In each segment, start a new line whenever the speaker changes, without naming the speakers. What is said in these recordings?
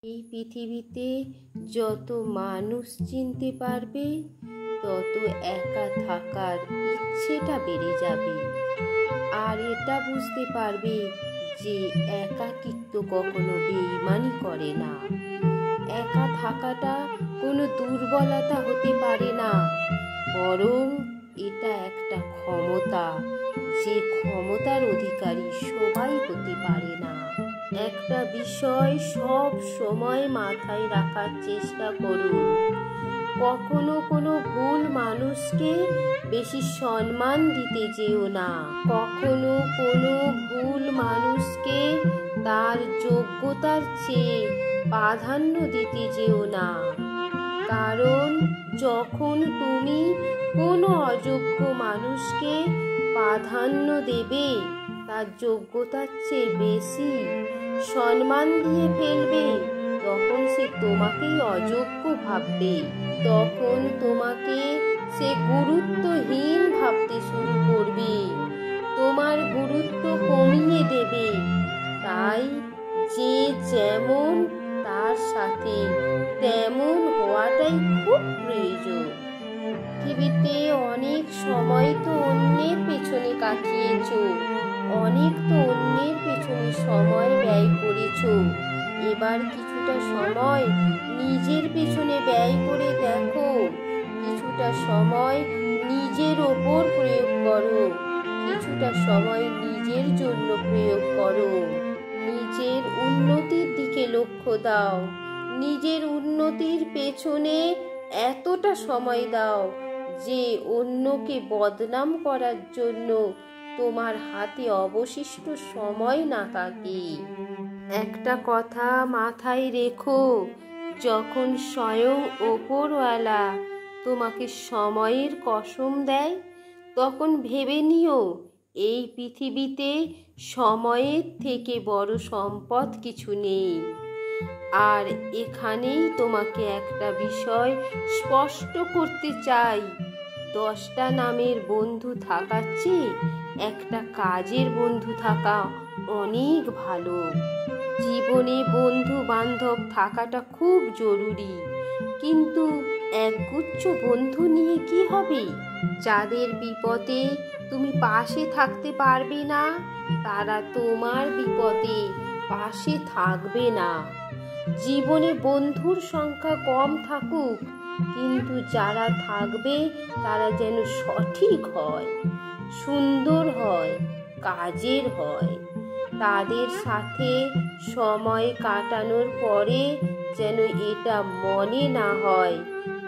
এই পৃথিবীতে যত মানুষ চিনতে পারবে তত একা থাকার ইচ্ছেটা বেড়ে যাবে। আর এটা বুঝতে পারবে যে একাকিত্ব কখনো বেঈমানি করে না। একা থাকাটা কোনো দুর্বলতা হতে পারে না, বরং এটা একটা ক্ষমতা, যে ক্ষমতার অধিকারী সবাই হতে পারে না। একটা বিষয় সব সময় মাথায় রাখার চেষ্টা করুন, কখনো কোনো ভুল মানুষকে বেশি সম্মান দিতে যেও না। কখনো কোনো ভুল মানুষকে তার যোগ্যতার চেয়ে প্রাধান্য দিতে যেও না। কারণ যখন তুমি কোনো অযোগ্য মানুষকে প্রাধান্য দেবে, তার যোগ্যতার চেয়ে বেশি সম্মান দিয়ে ফেলবে, তখন সে তোমাকেই অযোগ্য ভাববে। তখন তোমাকে সে গুরুত্বহীন ভাবতে শুরু করবে, তোমার গুরুত্ব কমিয়ে দেবে। তাই যে যেমন তার সাথে তেমন হওয়াটাই খুব প্রয়োজন। পৃথিবীতে অনেক সময় তো অন্যের পেছনে কাটিয়েছ, অনেক তো অন্যের পেছনে সময় ব্যয় করেছ। এবার কিছুটা সময় নিজের পেছনে ব্যয় করে দেখো, কিছুটা সময় নিজের ওপর প্রয়োগ করো, কিছুটা সময় নিজের জন্য প্রয়োগ করো। নিজের উন্নতির দিকে লক্ষ্য দাও, নিজের উন্নতির পেছনে এতটা সময় দাও যে অন্যকে বদনাম করার জন্য তোমার হাতে অবশিষ্ট সময় না থাকে। একটা কথা মাথায় রেখো, যখন স্বয়ং ওপরওয়ালা তোমাকে সময়ের কসম দেয়, তখন ভেবে নিও এই পৃথিবীতে সময়ের থেকে বড় সম্পদ কিছু নেই। আর এখানেই তোমাকে একটা বিষয় স্পষ্ট করতে চাই, 10টা নামের বন্ধু থাকার চেয়ে একটা কাজের বন্ধু থাকা অনেক ভালো। জীবনে বন্ধু বান্ধব থাকাটা খুব জরুরি, কিন্তু একগুচ্ছ বন্ধু নিয়ে কি হবে? যাদের বিপদে তুমি পাশে থাকতে পারবে না, তারা তোমার বিপদে পাশে থাকবে না। জীবনে বন্ধুর সংখ্যা কম থাকুক, কিন্তু যারা থাকবে তারা যেন সঠিক হয়, সুন্দর হয়, কাজের হয়। তাদের সাথে সময় কাটানোর পরে যেন এটা মনে না হয়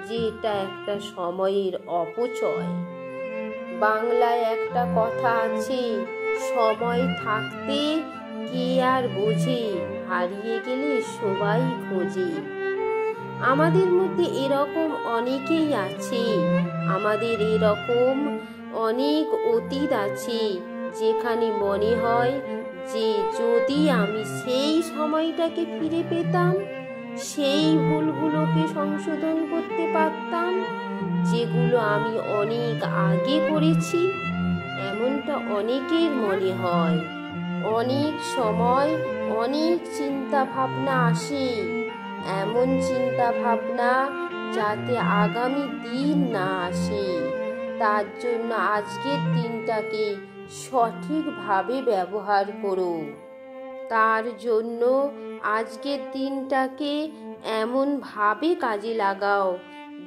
যে এটা একটা সময়ের অপচয়। বাংলায় একটা কথা আছে, সময় থাকতে কে আর বোঝে, হারিয়ে গেলে সবাই খোঁজে। আমাদের মধ্যে এরকম অনেকেই আছে, আমাদের এরকম অনেক অতীত আছে যেখানে মনে হয় যে যদি আমি সেই সময়টাকে ফিরে পেতাম, সেই ভুলগুলোকে সংশোধন করতে পারতাম যেগুলো আমি অনেক আগে করেছি। এমনটা অনেকের মনে হয়। অনেক সময় অনেক চিন্তা ভাবনা আসে, এমন চিন্তা ভাবনা যাতে আগামী দিন না আসে। তার জন্য আজকের দিনটাকে সঠিকভাবে ব্যবহার করো। তার জন্য আজকের দিনটাকে এমনভাবে কাজে লাগাও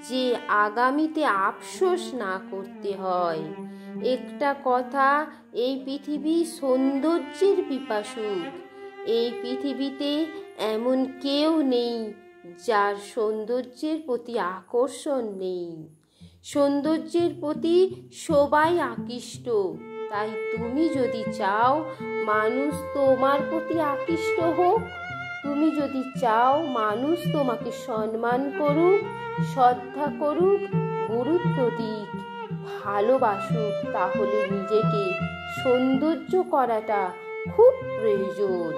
যে আগামীতে আফসোস না করতে হয়। একটা কথা, এই পৃথিবী সৌন্দর্যের পিপাসুক। এই পৃথিবীতে এমন কেউ নেই যার সৌন্দর্যের প্রতি আকর্ষণ নেই। সৌন্দর্যের প্রতি সবাই আকৃষ্ট। তাই তুমি যদি চাও মানুষ তোমার প্রতি আকৃষ্ট হোক, তুমি যদি চাও মানুষ তোমাকে সম্মান করুক, শ্রদ্ধা করুক, গুরুত্ব দিক, ভালোবাসুক, তাহলে নিজেকে সৌন্দর্য করাটা খুব প্রয়োজন।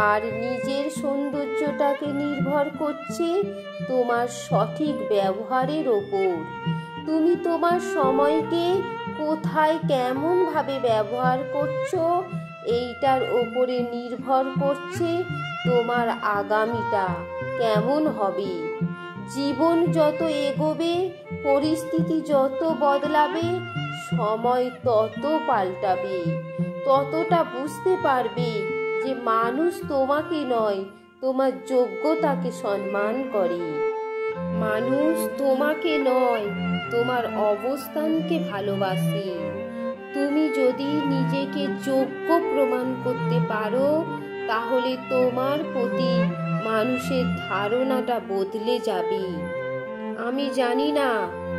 আর নিজের সৌন্দর্যটাকে নির্ভর করছে তোমার সঠিক ব্যবহারের ওপর। তুমি তোমার সময়কে কোথায় কেমনভাবে ব্যবহার করছো, এইটার ওপরে নির্ভর করছে তোমার আগামীটা কেমন হবে। জীবন যত এগোবে, পরিস্থিতি যত বদলাবে, সময় তত পাল্টাবে, ততটা বুঝতে পারবে যে মানুষ তোমাকে নয়, তোমার যোগ্যতাকে সম্মান করে। মানুষ তোমাকে নয়, তোমার অবস্থানকে ভালোবাসে। তুমি যদি নিজেকে যোগ্য প্রমাণ করতে পারো, তাহলে তোমার প্রতি মানুষের ধারণাটা বদলে যাবে। আমি জানি না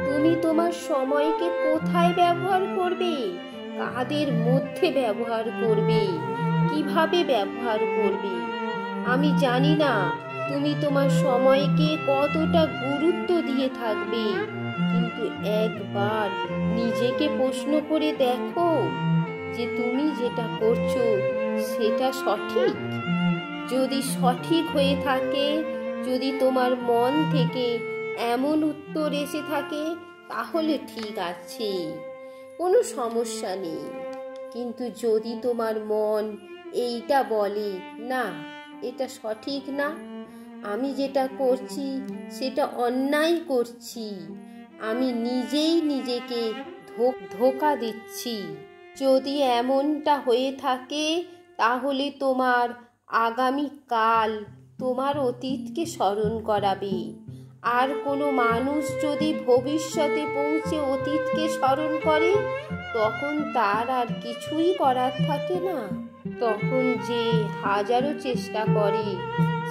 তুমি তোমার সময়কে কোথায় ব্যবহার করবে, কাদের মধ্যে ব্যবহার করবে, কিভাবে ব্যবহার করবে। আমি জানি না তুমি তোমার সময়কে কতটা গুরুত্ব দিয়ে থাকবে, কিন্তু একবার নিজেকে প্রশ্ন করে দেখো যে তুমি যেটা করছো সেটা সঠিক। যদি সঠিক হয়ে থাকে, যদি তোমার মন থেকে এমন উত্তর এসে থাকে, তাহলে ঠিক আছে, কোনো সমস্যা নেই। কিন্তু যদি তোমার মন এইটা বলে না, এটা সঠিক না, আমি যেটা করছি সেটা অন্যায় করছি, আমি নিজেই নিজেকে ধোঁকা দিচ্ছি, যদি এমনটা হয়ে থাকে, তাহলে তোমার আগামীকাল তোমার অতীতকে স্মরণ করাবে। আর কোনো মানুষ যদি ভবিষ্যতে পৌঁছে অতীতকে স্মরণ করে, তখন তার আর কিছুই করার থাকে না। তখন যে হাজারো চেষ্টা করে,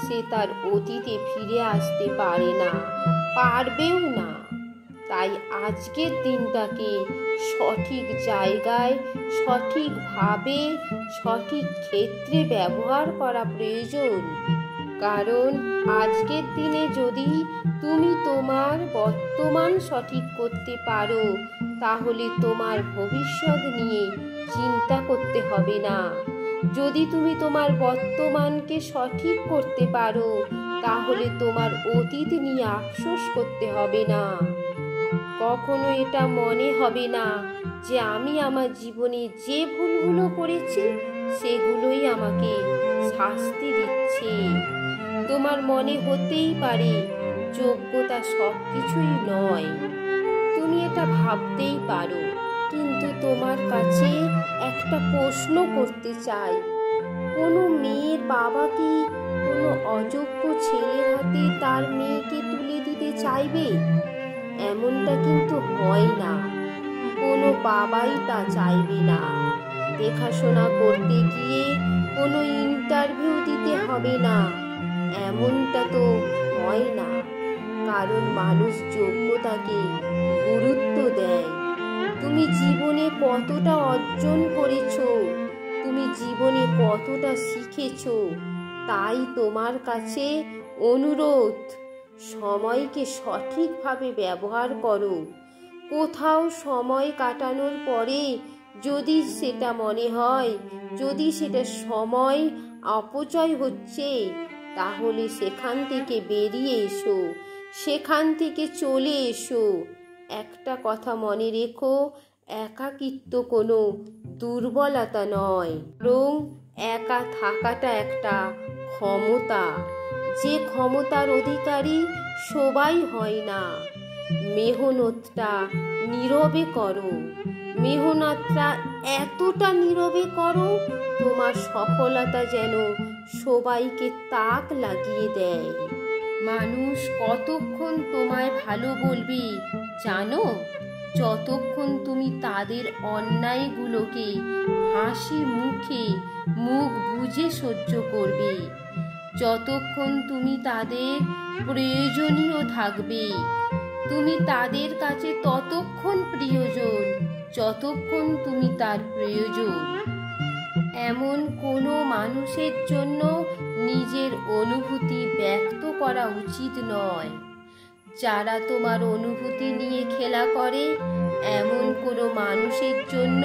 সে তার অতীতে ফিরে আসতে পারে না, পারবেও না। তাই আজকের দিনটাকে সঠিক জায়গায়, সঠিকভাবে, সঠিক ক্ষেত্রে ব্যবহার করা প্রয়োজন। কারণ আজকের দিনে যদি তুমি তোমার বর্তমান সঠিক করতে পারো, তাহলে তোমার ভবিষ্যৎ নিয়ে চিন্তা করতে হবে না। যদি তুমি তোমার বর্তমানকে সঠিক করতে পারো, তাহলে তোমার অতীত নিয়ে আফসোস করতে হবে না। কখনো এটা মনে হবে না যে আমি আমার জীবনে যে ভুলগুলো করেছি সেগুলোই আমাকে শাস্তি দিচ্ছে। তোমার মনে হতেই পারে যোগ্যতা সব কিছুই নয়, তুমি এটা ভাবতেই পারো। কিন্তু তোমার কাছে একটা প্রশ্ন করতে চাই, কোনো মেয়ের বাবা কি কোনো অযোগ্য ছেলের হাতে তার মেয়েকে তুলে দিতে চাইবে? এমনটা কিন্তু হয় না, কোনো বাবাই তা চাইবে না। দেখাশোনা করতে গিয়ে কোনো ইন্টারভিউ দিতে হবে না, এমনটা তো হয় না। কারণ মানুষ যোগ্যতাকে গুরুত্ব দেয়। তুমি জীবনে কতটা অর্জন করেছো, তুমি জীবনে কতটা শিখেছো, তাই তোমার কাছে অনুরোধ, সময়কে সঠিকভাবে ব্যবহার করো। কোথাও সময় কাটানোর পরে যদি সেটা মনে হয়, যদি সেটা সময় অপচয় হচ্ছে, তাহলে সেখান থেকে বেরিয়ে এসো, সেখান থেকে চলে এসো। একটা কথা মনে রেখো, একাকিত্ব কোনো দুর্বলতা নয়, বরং একা থাকাটা একটা ক্ষমতা। যে ক্ষমতার অধিকারী সবাই হয় না। মেহনতটা নীরবে করো, মেহনতটা এতটা নীরবে করো, তোমার সফলতা যেন সবাইকে তাক লাগিয়ে দেয়। মানুষ কতক্ষণ তোমায় ভালো বলবে জানো? যতক্ষণ তুমি তাদের অন্যায়গুলোকে হাসি মুখে মুখ বুজে সহ্য করবে, যতক্ষণ তুমি তাদের প্রয়োজনীয় থাকবে। তুমি তাদের কাছে ততক্ষণ প্রিয়জন যতক্ষণ তুমি তার প্রয়োজন। এমন কোনো মানুষের জন্য নিজের অনুভূতি ব্যক্ত করা উচিত নয়। যারা তোমার অনুভূতি নিয়ে খেলা করে, এমন কোনো মানুষের জন্য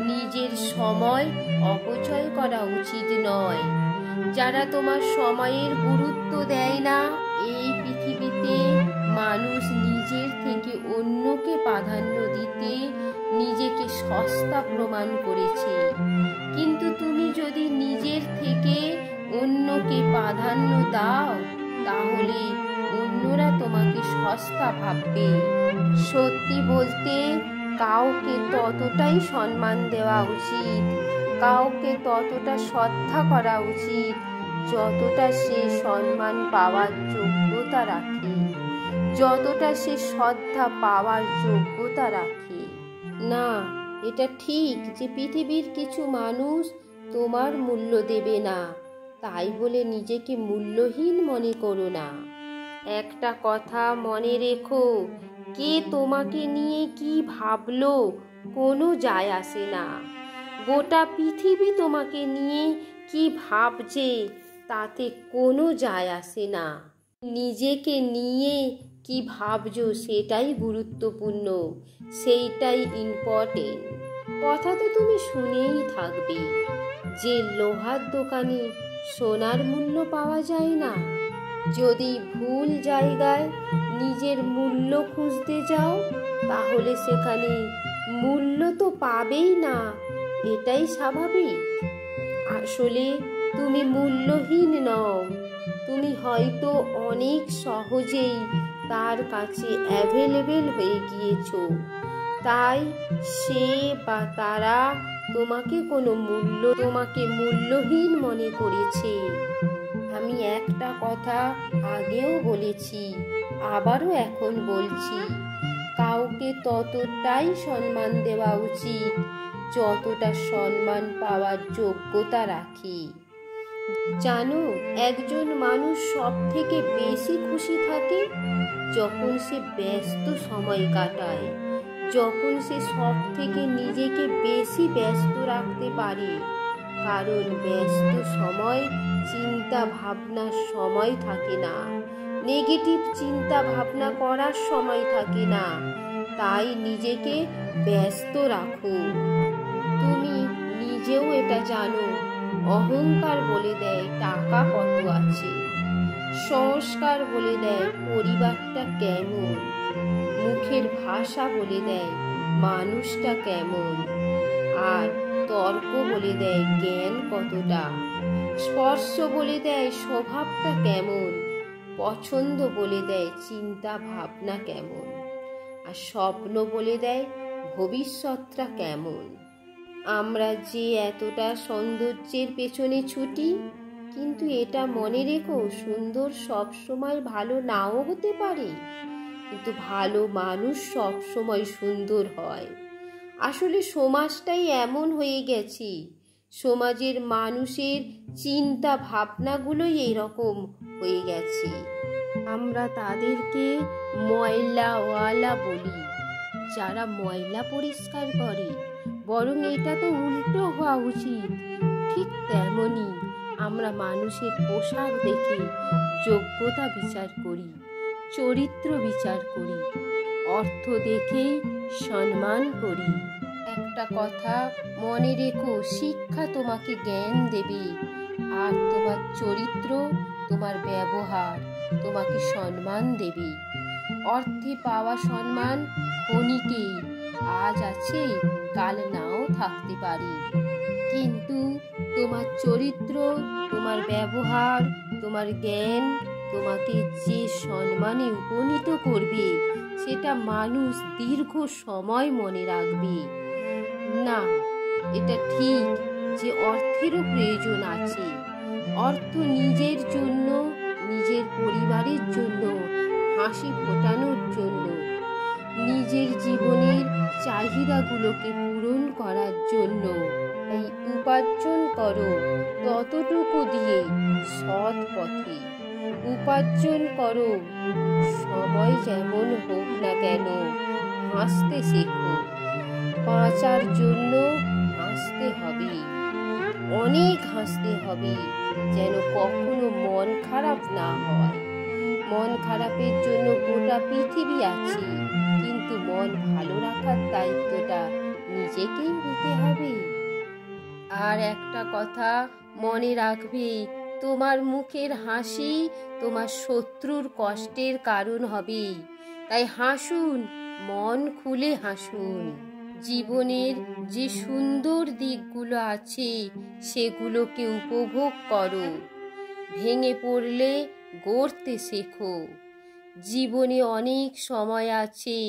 নিজের সময় অপচয় করা উচিত নয়। যারা তোমার সময়ের গুরুত্ব দেয় না, এই পৃথিবীতে মানুষ নিজের থেকে অন্যকে প্রাধান্য দিতে নিজেকে সস্তা প্রমাণ করেছে। কিন্তু তুমি যদি নিজের থেকে অন্যকে প্রাধান্য দাও, তাহলে অন্যরা তোমাকে সস্তা ভাববে। সত্যি বলতে কাউকে ততটাই সম্মান দেওয়া উচিত, কাউকে ততটা শ্রদ্ধা করা উচিত যতটা সে সম্মান পাওয়ার যোগ্যতা রাখে, যতটা সে শ্রদ্ধা পাওয়ার যোগ্যতা রাখে। না, এটা ঠিক যে পৃথিবীর কিছু মানুষ তোমার মূল্য দেবে না, তাই বলে নিজেকে মূল্যহীন মনে করো না। একটা কথা মনে রেখো, কে তোমাকে নিয়ে কি ভাবলো কোনো যায় আসে না। গোটা পৃথিবী তোমাকে নিয়ে কি ভাবছে তাতে কোনো যায় আসে না। নিজেকে নিয়ে কি ভাবছো সেটাই গুরুত্বপূর্ণ, সেইটাই ইম্পর্টেন্ট। কথা তো তুমি শুনেই থাকবে যে লোহার দোকানে সোনার মূল্য পাওয়া যায় না। যদি ভুল জায়গায় নিজের মূল্য খুঁজতে যাও তাহলে সেখানে মূল্য তো পাবেই না, এটাই স্বাভাবিক। আসলে তুমি মূল্যহীন নও, তুমি হয়তো অনেক সহজেই তার কাছে অ্যাভেলেবেল হয়ে গিয়েছো, তাই সে বা তারা তোমাকে মূল্যহীন মনে করেছে। আমি একটা কথা আগেও বলেছি, আবারও এখন বলছি, কাউকে ততটাই সম্মান দেওয়া উচিত যতটা সম্মান পাওয়ার যোগ্যতা রাখে। জানো, একজন মানুষ সব থেকে বেশি খুশি থাকে যখন সে ব্যস্ত সময় কাটায়, যখন সে সব থেকে নিজেকে বেশি ব্যস্ত রাখতে পারে। কারণ ব্যস্ত সময় চিন্তা ভাবনার সময় থাকে না, নেগেটিভ চিন্তা ভাবনা করার সময় থাকে না, তাই নিজেকে ব্যস্ত রাখো। তুমি নিজেও এটা জানো, অহংকার বলে দেয় টাকা কত আছে, সংস্কার বলে দেয় পরিবারটা কেমন, মুখের ভাষা বলে দেয় মানুষটা কেমন, আর তর্ক বলে দেয় জ্ঞান কতটা, স্পর্শ বলে দেয় স্বভাবটা কেমন, পছন্দ বলে দেয় চিন্তা ভাবনা কেমন, আর স্বপ্ন বলে দেয় ভবিষ্যৎটা কেমন। আমরা যে এতটা সৌন্দর্যের পেছনে ছুটি, কিন্তু এটা মনে রেখো, সুন্দর সব সময় ভালো নাও হতে পারে, কিন্তু ভালো মানুষ সব সময় সুন্দর হয়। আসলে সমাজটাই এমন হয়ে গেছে, সমাজের মানুষের চিন্তা ভাবনাগুলোই এইরকম হয়ে গেছে। আমরা তাদেরকে ময়লাওয়ালা বলি, যারা ময়লা পরিষ্কার করে, বরং এটা তো উল্টো হওয়া উচিত। ঠিক তেমনি আমরা মানুষের পোশাক দেখে যোগ্যতা বিচার করি, চরিত্র বিচার করি, অর্থ দেখেই সম্মান করি। একটা কথা মনে রেখো, শিক্ষা তোমাকে জ্ঞান দেবে, আর তোমার চরিত্র, তোমার ব্যবহার তোমাকে সম্মান দেবে। অর্থে পাওয়া সম্মান ক্ষণিকেই, আজ আছে কাল নাও থাকতে পারে, কিন্তু তোমার চরিত্র, তোমার ব্যবহার, তোমার জ্ঞান তোমাকে যে সম্মানে উপনীত করবে সেটা মানুষ দীর্ঘ সময় মনে রাখবে। না, এটা ঠিক যে অর্থেরও প্রয়োজন আছে, অর্থ নিজের জন্য, নিজের পরিবারের জন্য, হাসি ফোটানোর জন্য, নিজের জীবনের চাহিদাগুলোকে পূরণ করার জন্য। এই উপার্জন করো ততটুকু দিয়ে সৎ পথে উপার্জন করো। সময় যেমন হোক না কেন হাসতে শেখো, বাঁচার জন্য হাসতে হবে, অনেক হাসতে হবে, যেন কখনো মন খারাপ না হয়। মন খারাপের জন্য গোটা পৃথিবী আছে, কিন্তু মন ভালো রাখার দায়িত্বটা নিজেকেই নিতে হবে। আর একটা কথা মনে রাখবে, তোমার মুখের হাসি তোমার শত্রুর কষ্টের কারণ হবে। তাই হাসুন, মন খুলে হাসুন। জীবনের যে সুন্দর দিকগুলো আছে সেগুলোকে উপভোগ করো। ভেঙে পড়লে গড়তে শেখো। জীবনে অনেক সময় আছে,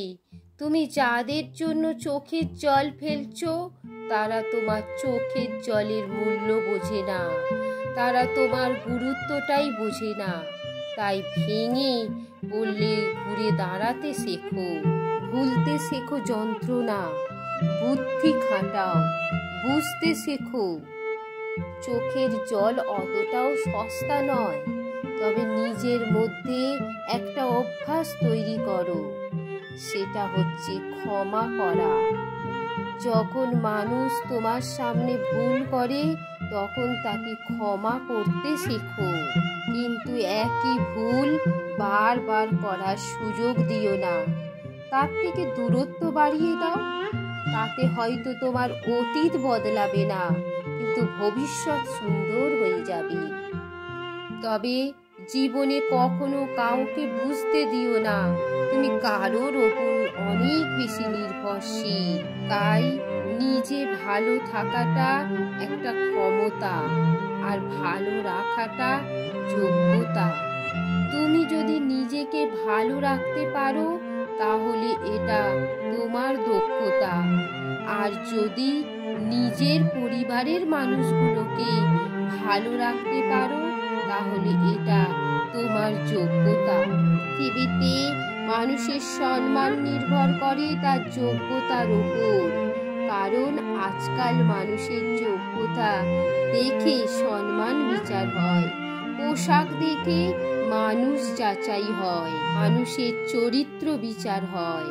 তুমি যাদের জন্য চোখের জল ফেলছো তারা তোমার চোখের জলের মূল্য বোঝে না, তারা তোমার গুরুত্বটাই বোঝে না। তাই ভেঙে পড়লে ঘুরে দাঁড়াতে শেখো, ভুলতে শেখো যন্ত্রণা, বুদ্ধি খাটাও, বুঝতে শেখো। চোখের জল অতটাও সস্তা নয়, তবে নিজের মধ্যে একটা অভ্যাস তৈরি করো, সেটা হচ্ছে ক্ষমা করা। যখন মানুষ তোমার সামনে ভুল করে তখন তাকে ক্ষমা করতে শেখো, কিন্তু একই ভুল বারবার করার সুযোগ দিও না। তার থেকে দূরত্ব বাড়িয়ে দাও। তাতে হয়তো তোমার অতীত বদলাবে না, কিন্তু ভবিষ্যৎ সুন্দর হয়ে যাবে। তবে জীবনে কখনো কাউকে বুঝতে দিও না তুমি কারোর ওপর অনেক বেশি নির্ভরশীল। তাই নিজে ভালো থাকাটা একটা ক্ষমতা, আর ভালো রাখাটা যোগ্যতা। তুমি যদি নিজেকে ভালো রাখতে পারো তাহলে এটা তোমার দক্ষতা, আর যদি নিজের পরিবারের মানুষগুলোকে ভালো রাখতে পারো তাহলে এটা তোমার যোগ্যতা। পৃথিবীতে মানুষের সম্মান নির্ভর করে তার যোগ্যতার উপর, কারণ আজকাল মানুষের যোগ্যতা দেখে সম্মান বিচার হয়, পোশাক দেখে মানুষ যাচাই হয়, মানুষের চরিত্র বিচার হয়।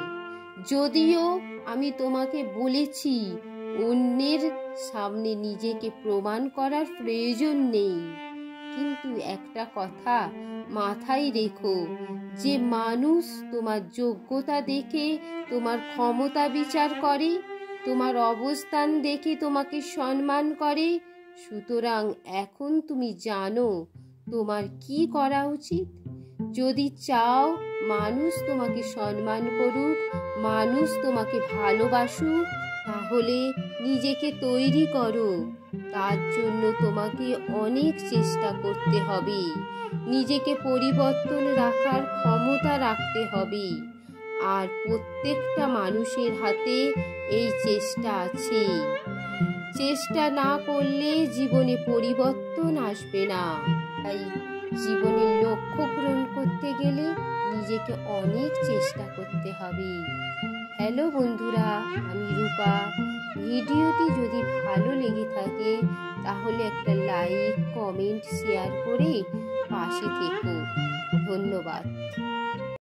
যদিও আমি তোমাকে বলেছি অন্যের সামনে নিজেকে প্রমাণ করার প্রয়োজন নেই, কিন্তু একটা কথা মাথায় রেখো যে মানুষ তোমার যোগ্যতা দেখে তোমার ক্ষমতা বিচার করে, তোমার অবস্থান দেখে তোমাকে সম্মান করে। সুতরাং এখন তুমি জানো তোমার কি করা উচিত। যদি চাও মানুষ তোমাকে সম্মান করুক, মানুষ তোমাকে ভালোবাসুক, তাহলে নিজেকে তৈরি করো। তার জন্য তোমাকে অনেক চেষ্টা করতে হবে, নিজেকে পরিবর্তন রাখার ক্ষমতা রাখতে হবে, আর প্রত্যেকটা মানুষের হাতে এই চেষ্টা আছে। চেষ্টা না করলে জীবনে পরিবর্তন আসবে না। তাই জীবনের লক্ষ্য পূরণ করতে গেলে নিজেকে অনেক চেষ্টা করতে হবে। হ্যালো বন্ধুরা, আমি রূপা। ভিডিওটি যদি ভালো লেগে থাকে তাহলে একটা লাইক, কমেন্ট, শেয়ার করে পাশে থেকো। ধন্যবাদ।